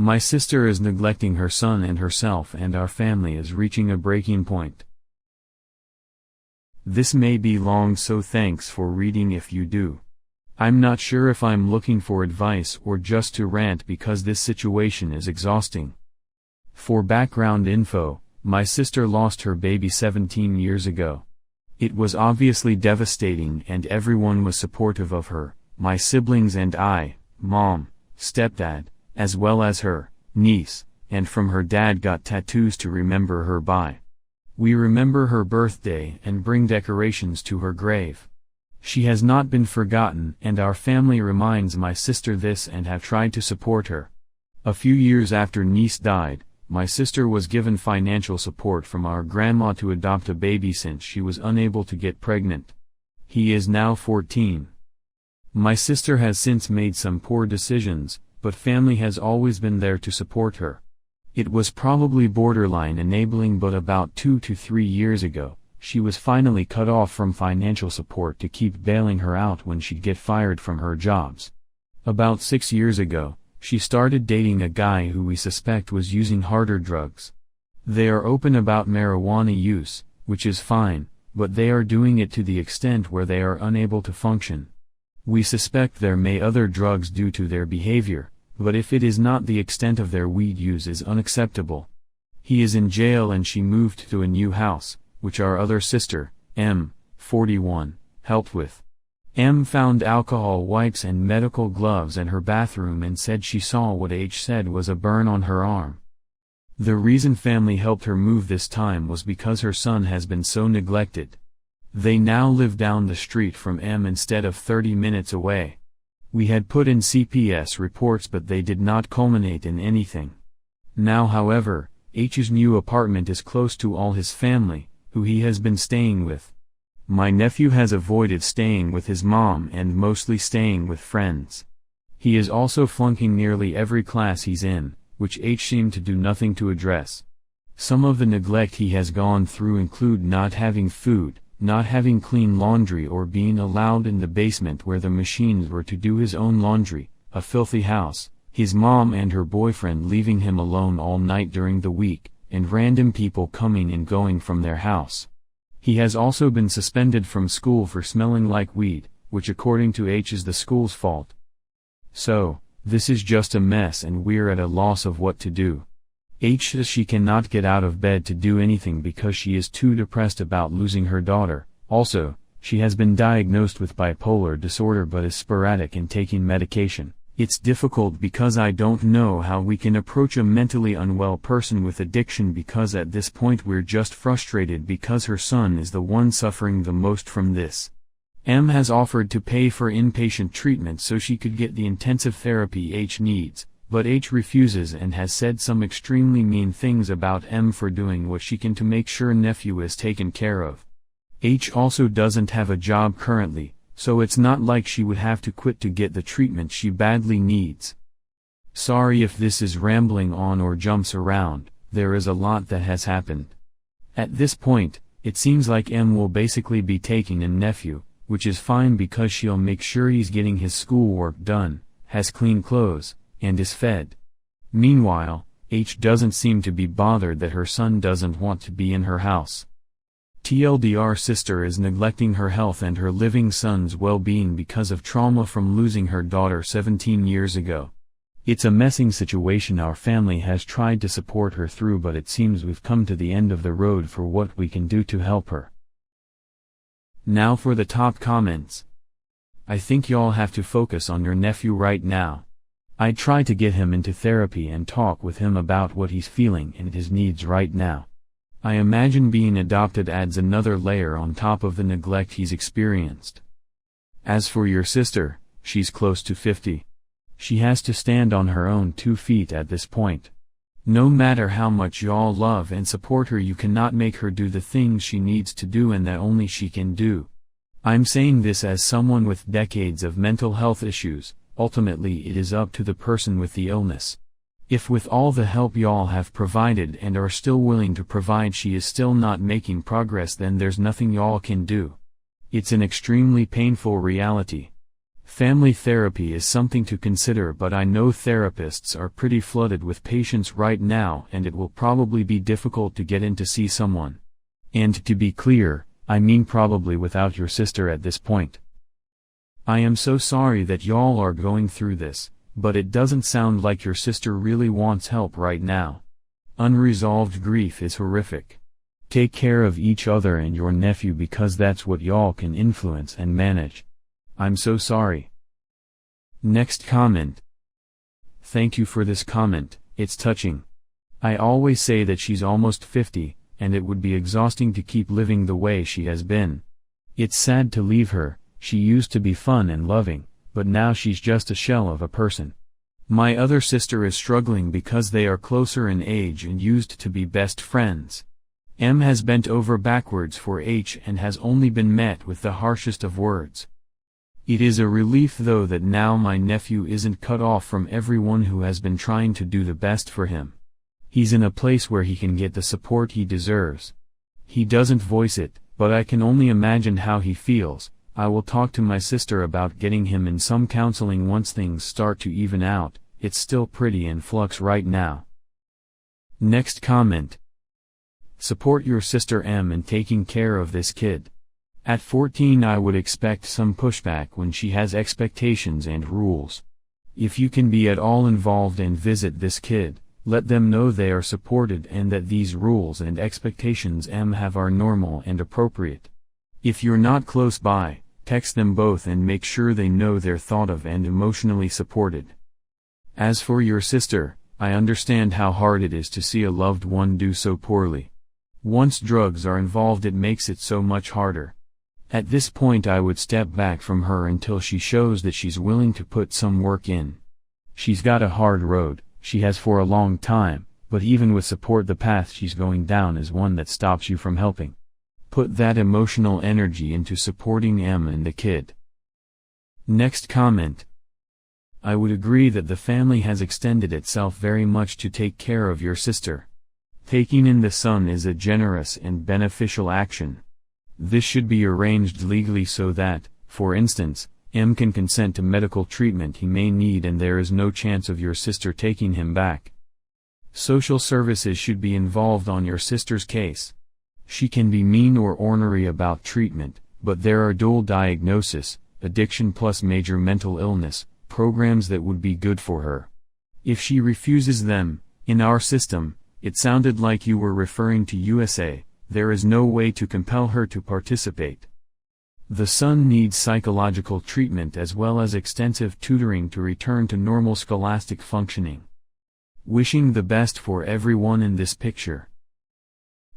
My sister is neglecting her son and herself, and our family is reaching a breaking point. This may be long, so thanks for reading if you do. I'm not sure if I'm looking for advice or just to rant because this situation is exhausting. For background info, my sister lost her baby 17 years ago. It was obviously devastating and everyone was supportive of her, my siblings and I, mom, stepdad, as well as her niece, and from her dad got tattoos to remember her by. We remember her birthday and bring decorations to her grave. She has not been forgotten, and our family reminds my sister this and have tried to support her. A few years after niece died, my sister was given financial support from our grandma to adopt a baby since she was unable to get pregnant. He is now 14. My sister has since made some poor decisions, but family has always been there to support her. It was probably borderline enabling, but about 2 to 3 years ago, she was finally cut off from financial support to keep bailing her out when she'd get fired from her jobs. About 6 years ago, she started dating a guy who we suspect was using harder drugs. They are open about marijuana use, which is fine, but they are doing it to the extent where they are unable to function. We suspect there may other drugs due to their behavior, but if it is not, the extent of their weed use is unacceptable. He is in jail and she moved to a new house, which our other sister, M, 41, helped with. M found alcohol wipes and medical gloves in her bathroom and said she saw what H said was a burn on her arm. The reason family helped her move this time was because her son has been so neglected. They now live down the street from M instead of 30 minutes away. We had put in CPS reports, but they did not culminate in anything. Now, however, H's new apartment is close to all his family, who he has been staying with. My nephew has avoided staying with his mom and mostly staying with friends. He is also flunking nearly every class he's in, which H seemed to do nothing to address. Some of the neglect he has gone through include not having food, not having clean laundry, or being allowed in the basement where the machines were to do his own laundry, a filthy house, his mom and her boyfriend leaving him alone all night during the week, and random people coming and going from their house. He has also been suspended from school for smelling like weed, which according to H is the school's fault. So, this is just a mess and we're at a loss of what to do. H says she cannot get out of bed to do anything because she is too depressed about losing her daughter. Also, she has been diagnosed with bipolar disorder but is sporadic in taking medication. It's difficult because I don't know how we can approach a mentally unwell person with addiction, because at this point we're just frustrated because her son is the one suffering the most from this. M has offered to pay for inpatient treatment so she could get the intensive therapy H needs, but H refuses and has said some extremely mean things about M for doing what she can to make sure nephew is taken care of. H also doesn't have a job currently, so it's not like she would have to quit to get the treatment she badly needs. Sorry if this is rambling on or jumps around, there is a lot that has happened. At this point, it seems like M will basically be taking in nephew, which is fine because she'll make sure he's getting his schoolwork done, has clean clothes, and is fed. Meanwhile, H doesn't seem to be bothered that her son doesn't want to be in her house. TLDR sister is neglecting her health and her living son's well-being because of trauma from losing her daughter 17 years ago. It's a messing situation our family has tried to support her through, but it seems we've come to the end of the road for what we can do to help her. Now for the top comments. I think y'all have to focus on your nephew right now. I'd try to get him into therapy and talk with him about what he's feeling and his needs right now. I imagine being adopted adds another layer on top of the neglect he's experienced. As for your sister, she's close to 50. She has to stand on her own 2 feet at this point. No matter how much y'all love and support her, you cannot make her do the things she needs to do and that only she can do. I'm saying this as someone with decades of mental health issues. Ultimately it is up to the person with the illness. If with all the help y'all have provided and are still willing to provide she is still not making progress, then there's nothing y'all can do. It's an extremely painful reality. Family therapy is something to consider, but I know therapists are pretty flooded with patients right now and it will probably be difficult to get in to see someone. And to be clear, I mean probably without your sister at this point. I am so sorry that y'all are going through this, but it doesn't sound like your sister really wants help right now. Unresolved grief is horrific. Take care of each other and your nephew because that's what y'all can influence and manage. I'm so sorry. Next comment. Thank you for this comment, it's touching. I always say that she's almost 50, and it would be exhausting to keep living the way she has been. It's sad to leave her, she used to be fun and loving, but now she's just a shell of a person. My other sister is struggling because they are closer in age and used to be best friends. M has bent over backwards for H and has only been met with the harshest of words. It is a relief though that now my nephew isn't cut off from everyone who has been trying to do the best for him. He's in a place where he can get the support he deserves. He doesn't voice it, but I can only imagine how he feels. I will talk to my sister about getting him in some counseling once things start to even out. It's still pretty in flux right now. Next comment. Support your sister M in taking care of this kid. At 14 I would expect some pushback when she has expectations and rules. If you can be at all involved and visit this kid, let them know they are supported and that these rules and expectations M have are normal and appropriate. If you're not close by, text them both and make sure they know they're thought of and emotionally supported. As for your sister, I understand how hard it is to see a loved one do so poorly. Once drugs are involved it makes it so much harder. At this point I would step back from her until she shows that she's willing to put some work in. She's got a hard road, she has for a long time, but even with support the path she's going down is one that stops you from helping. Put that emotional energy into supporting M and the kid. Next comment. I would agree that the family has extended itself very much to take care of your sister. Taking in the son is a generous and beneficial action. This should be arranged legally so that, for instance, M can consent to medical treatment he may need and there is no chance of your sister taking him back. Social services should be involved on your sister's case. She can be mean or ornery about treatment, but there are dual diagnosis, addiction plus major mental illness, programs that would be good for her. If she refuses them, in our system, it sounded like you were referring to USA, there is no way to compel her to participate. The son needs psychological treatment as well as extensive tutoring to return to normal scholastic functioning. Wishing the best for everyone in this picture.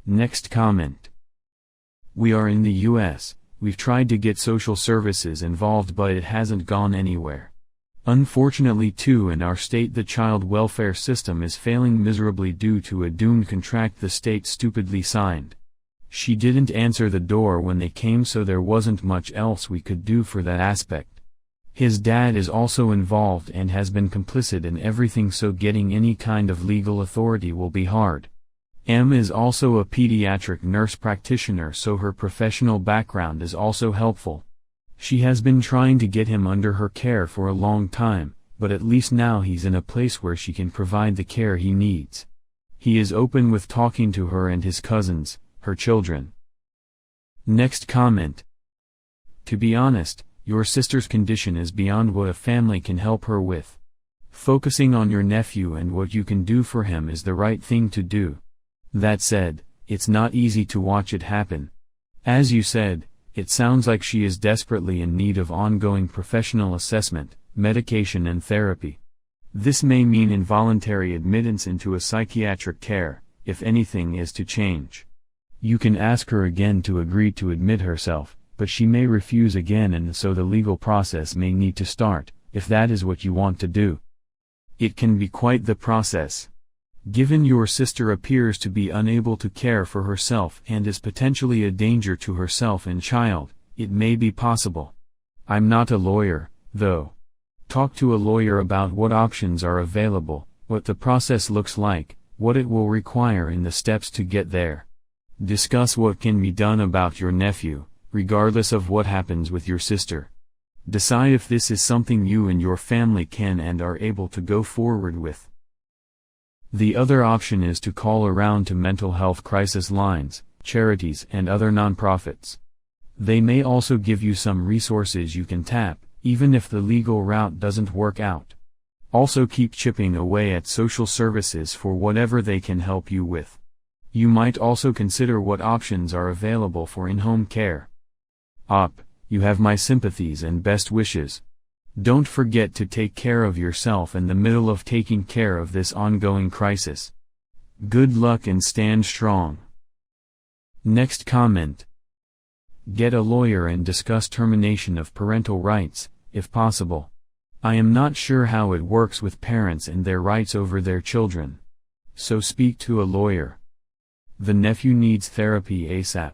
Next comment. We are in the US, we've tried to get social services involved but it hasn't gone anywhere. Unfortunately too in our state the child welfare system is failing miserably due to a doomed contract the state stupidly signed. She didn't answer the door when they came so there wasn't much else we could do for that aspect. His dad is also involved and has been complicit in everything so getting any kind of legal authority will be hard. M is also a pediatric nurse practitioner so her professional background is also helpful. She has been trying to get him under her care for a long time, but at least now he's in a place where she can provide the care he needs. He is open with talking to her and his cousins, her children. Next comment. To be honest, your sister's condition is beyond what a family can help her with. Focusing on your nephew and what you can do for him is the right thing to do. That said, it's not easy to watch it happen. As you said, it sounds like she is desperately in need of ongoing professional assessment, medication and therapy. This may mean involuntary admittance into a psychiatric care, if anything is to change. You can ask her again to agree to admit herself, but she may refuse again and so the legal process may need to start, if that is what you want to do. It can be quite the process. Given your sister appears to be unable to care for herself and is potentially a danger to herself and child, it may be possible. I'm not a lawyer, though. Talk to a lawyer about what options are available, what the process looks like, what it will require and the steps to get there. Discuss what can be done about your nephew, regardless of what happens with your sister. Decide if this is something you and your family can and are able to go forward with. The other option is to call around to mental health crisis lines, charities and other nonprofits. They may also give you some resources you can tap, even if the legal route doesn't work out. Also keep chipping away at social services for whatever they can help you with. You might also consider what options are available for in-home care. You have my sympathies and best wishes. Don't forget to take care of yourself in the middle of taking care of this ongoing crisis. Good luck and stand strong. Next comment. Get a lawyer and discuss termination of parental rights, if possible. I am not sure how it works with parents and their rights over their children. So speak to a lawyer. The nephew needs therapy ASAP.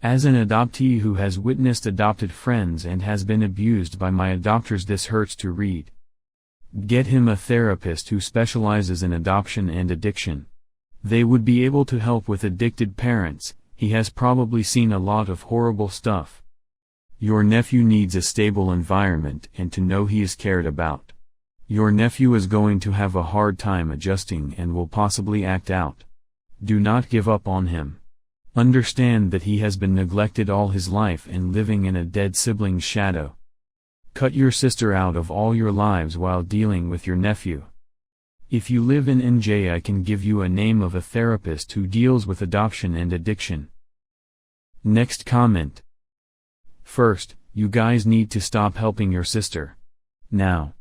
As an adoptee who has witnessed adopted friends and has been abused by my adopters, this hurts to read. Get him a therapist who specializes in adoption and addiction. They would be able to help with addicted parents. He has probably seen a lot of horrible stuff. Your nephew needs a stable environment and to know he is cared about. Your nephew is going to have a hard time adjusting and will possibly act out. Do not give up on him. Understand that he has been neglected all his life and living in a dead sibling's shadow. Cut your sister out of all your lives while dealing with your nephew. If you live in NJ, I can give you a name of a therapist who deals with adoption and addiction. Next comment. First, you guys need to stop helping your sister. Now.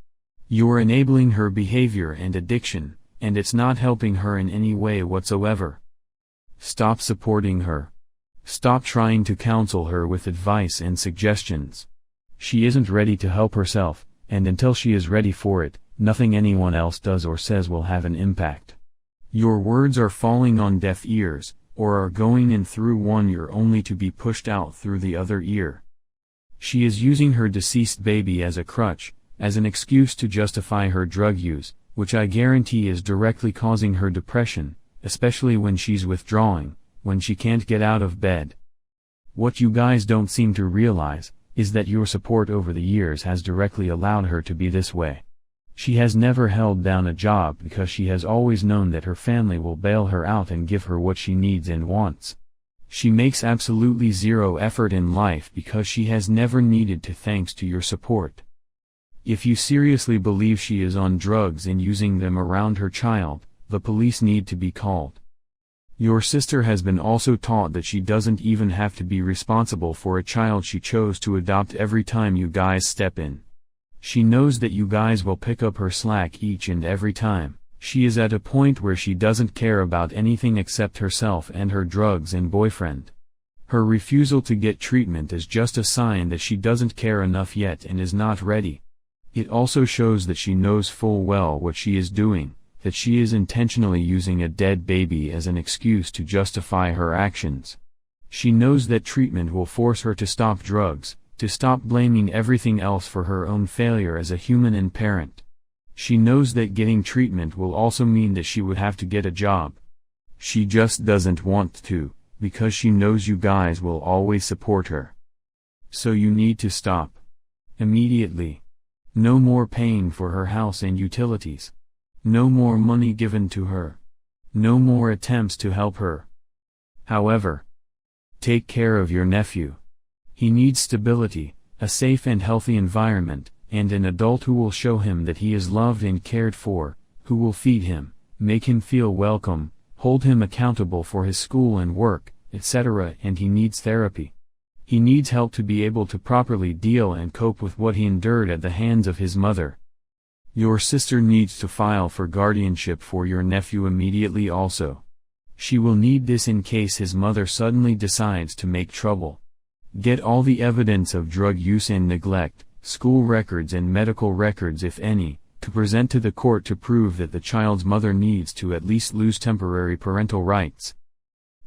You're enabling her behavior and addiction, and it's not helping her in any way whatsoever. Stop supporting her. Stop trying to counsel her with advice and suggestions. She isn't ready to help herself, and until she is ready for it, nothing anyone else does or says will have an impact. Your words are falling on deaf ears, or are going in through one ear only to be pushed out through the other ear. She is using her deceased baby as a crutch, as an excuse to justify her drug use, which I guarantee is directly causing her depression, especially when she's withdrawing, when she can't get out of bed. What you guys don't seem to realize, is that your support over the years has directly allowed her to be this way. She has never held down a job because she has always known that her family will bail her out and give her what she needs and wants. She makes absolutely zero effort in life because she has never needed to, thanks to your support. If you seriously believe she is on drugs and using them around her child, the police need to be called. Your sister has been also taught that she doesn't even have to be responsible for a child she chose to adopt every time you guys step in. She knows that you guys will pick up her slack each and every time. She is at a point where she doesn't care about anything except herself and her drugs and boyfriend. Her refusal to get treatment is just a sign that she doesn't care enough yet and is not ready. It also shows that she knows full well what she is doing, that she is intentionally using a dead baby as an excuse to justify her actions. She knows that treatment will force her to stop drugs, to stop blaming everything else for her own failure as a human and parent. She knows that getting treatment will also mean that she would have to get a job. She just doesn't want to, because she knows you guys will always support her. So you need to stop. Immediately. No more paying for her house and utilities. No more money given to her. No more attempts to help her. However, take care of your nephew. He needs stability, a safe and healthy environment, and an adult who will show him that he is loved and cared for, who will feed him, make him feel welcome, hold him accountable for his school and work, etc. And he needs therapy. He needs help to be able to properly deal and cope with what he endured at the hands of his mother. Your sister needs to file for guardianship for your nephew immediately also. She will need this in case his mother suddenly decides to make trouble. Get all the evidence of drug use and neglect, school records and medical records if any, to present to the court to prove that the child's mother needs to at least lose temporary parental rights.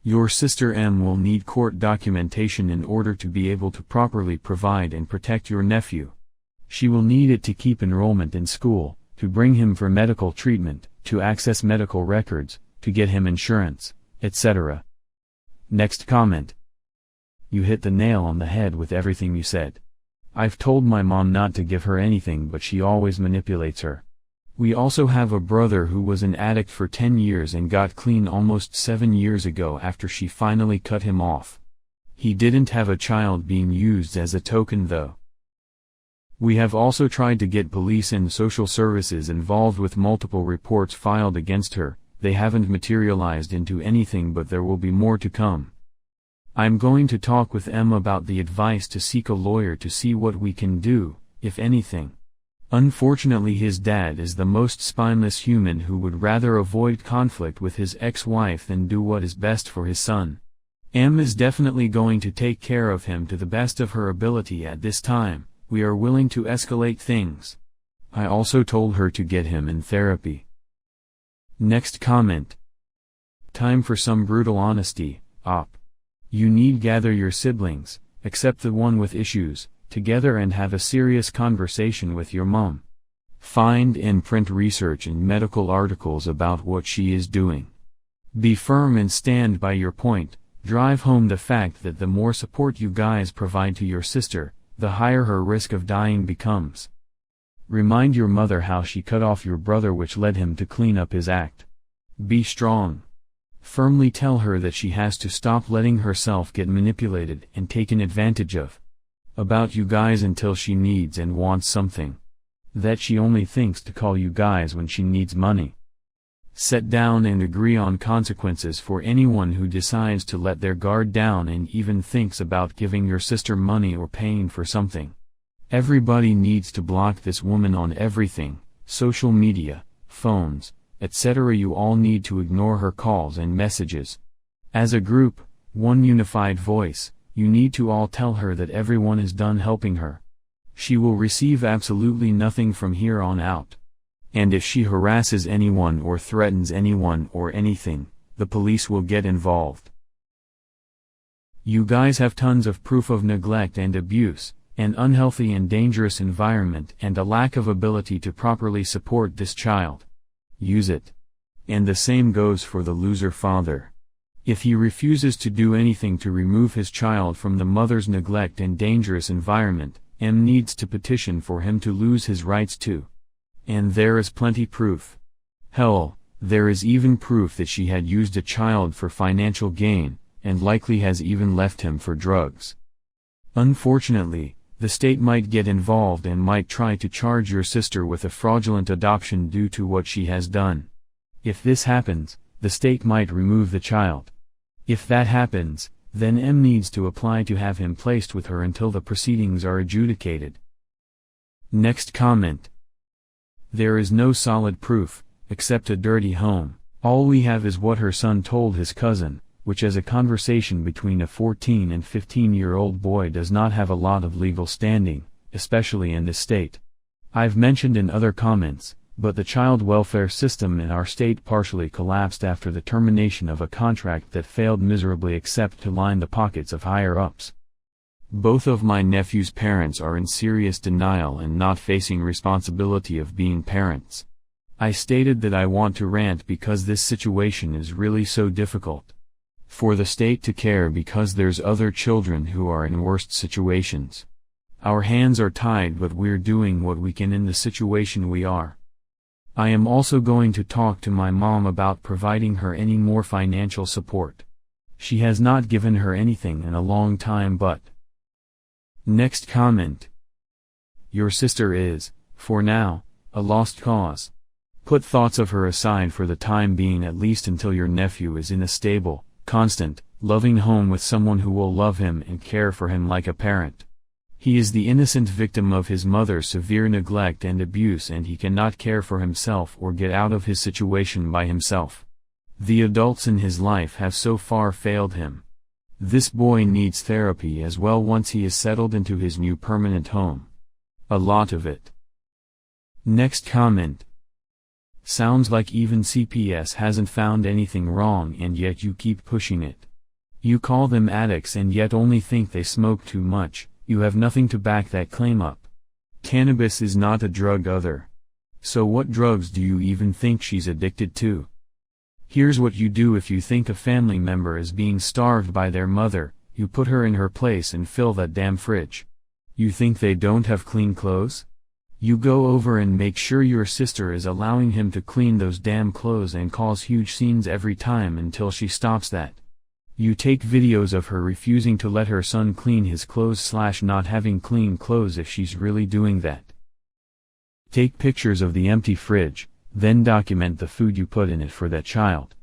Your sister M will need court documentation in order to be able to properly provide and protect your nephew. She will need it to keep enrollment in school, to bring him for medical treatment, to access medical records, to get him insurance, etc. Next comment. You hit the nail on the head with everything you said. I've told my mom not to give her anything, but she always manipulates her. We also have a brother who was an addict for 10 years and got clean almost 7 years ago after she finally cut him off. He didn't have a child being used as a token though. We have also tried to get police and social services involved with multiple reports filed against her. They haven't materialized into anything, but there will be more to come. I'm going to talk with M about the advice to seek a lawyer to see what we can do, if anything. Unfortunately, his dad is the most spineless human who would rather avoid conflict with his ex-wife than do what is best for his son. M is definitely going to take care of him to the best of her ability at this time. We are willing to escalate things. I also told her to get him in therapy. Next comment. Time for some brutal honesty, op. You need gather your siblings, except the one with issues, together and have a serious conversation with your mom. Find and print research and medical articles about what she is doing. Be firm and stand by your point. Drive home the fact that the more support you guys provide to your sister, the higher her risk of dying becomes. Remind your mother how she cut off your brother, which led him to clean up his act. Be strong. Firmly tell her that she has to stop letting herself get manipulated and taken advantage of. About you guys until she needs and wants something. That she only thinks to call you guys when she needs money. Set down and agree on consequences for anyone who decides to let their guard down and even thinks about giving your sister money or paying for something. Everybody needs to block this woman on everything, social media, phones, etc. You all need to ignore her calls and messages. As a group, one unified voice, you need to all tell her that everyone is done helping her. She will receive absolutely nothing from here on out. And if she harasses anyone or threatens anyone or anything, the police will get involved. You guys have tons of proof of neglect and abuse, an unhealthy and dangerous environment, and a lack of ability to properly support this child. Use it. And the same goes for the loser father. If he refuses to do anything to remove his child from the mother's neglect and dangerous environment, M needs to petition for him to lose his rights too. And there is plenty proof. Hell, there is even proof that she had used a child for financial gain, and likely has even left him for drugs. Unfortunately, the state might get involved and might try to charge your sister with a fraudulent adoption due to what she has done. If this happens, the state might remove the child. If that happens, then M needs to apply to have him placed with her until the proceedings are adjudicated. Next comment. There is no solid proof, except a dirty home. All we have is what her son told his cousin, which as a conversation between a 14 and 15-year-old boy does not have a lot of legal standing, especially in this state. I've mentioned in other comments, but the child welfare system in our state partially collapsed after the termination of a contract that failed miserably except to line the pockets of higher-ups. Both of my nephew's parents are in serious denial and not facing responsibility of being parents. I stated that I want to rant because this situation is really so difficult. For the state to care because there's other children who are in worse situations. Our hands are tied, but we're doing what we can in the situation we are. I am also going to talk to my mom about providing her any more financial support. She has not given her anything in a long time, but... Next comment. Your sister is, for now, a lost cause. Put thoughts of her aside for the time being, at least until your nephew is in a stable, constant, loving home with someone who will love him and care for him like a parent. He is the innocent victim of his mother's severe neglect and abuse, and he cannot care for himself or get out of his situation by himself. The adults in his life have so far failed him. This boy needs therapy as well once he is settled into his new permanent home. A lot of it. Next comment. Sounds like even CPS hasn't found anything wrong and yet you keep pushing it. You call them addicts and yet only think they smoke too much. You have nothing to back that claim up. Cannabis is not a drug either. So what drugs do you even think she's addicted to? Here's what you do if you think a family member is being starved by their mother, you put her in her place and fill that damn fridge. You think they don't have clean clothes? You go over and make sure your sister is allowing him to clean those damn clothes and cause huge scenes every time until she stops that. You take videos of her refusing to let her son clean his clothes / not having clean clothes if she's really doing that. Take pictures of the empty fridge, then document the food you put in it for that child.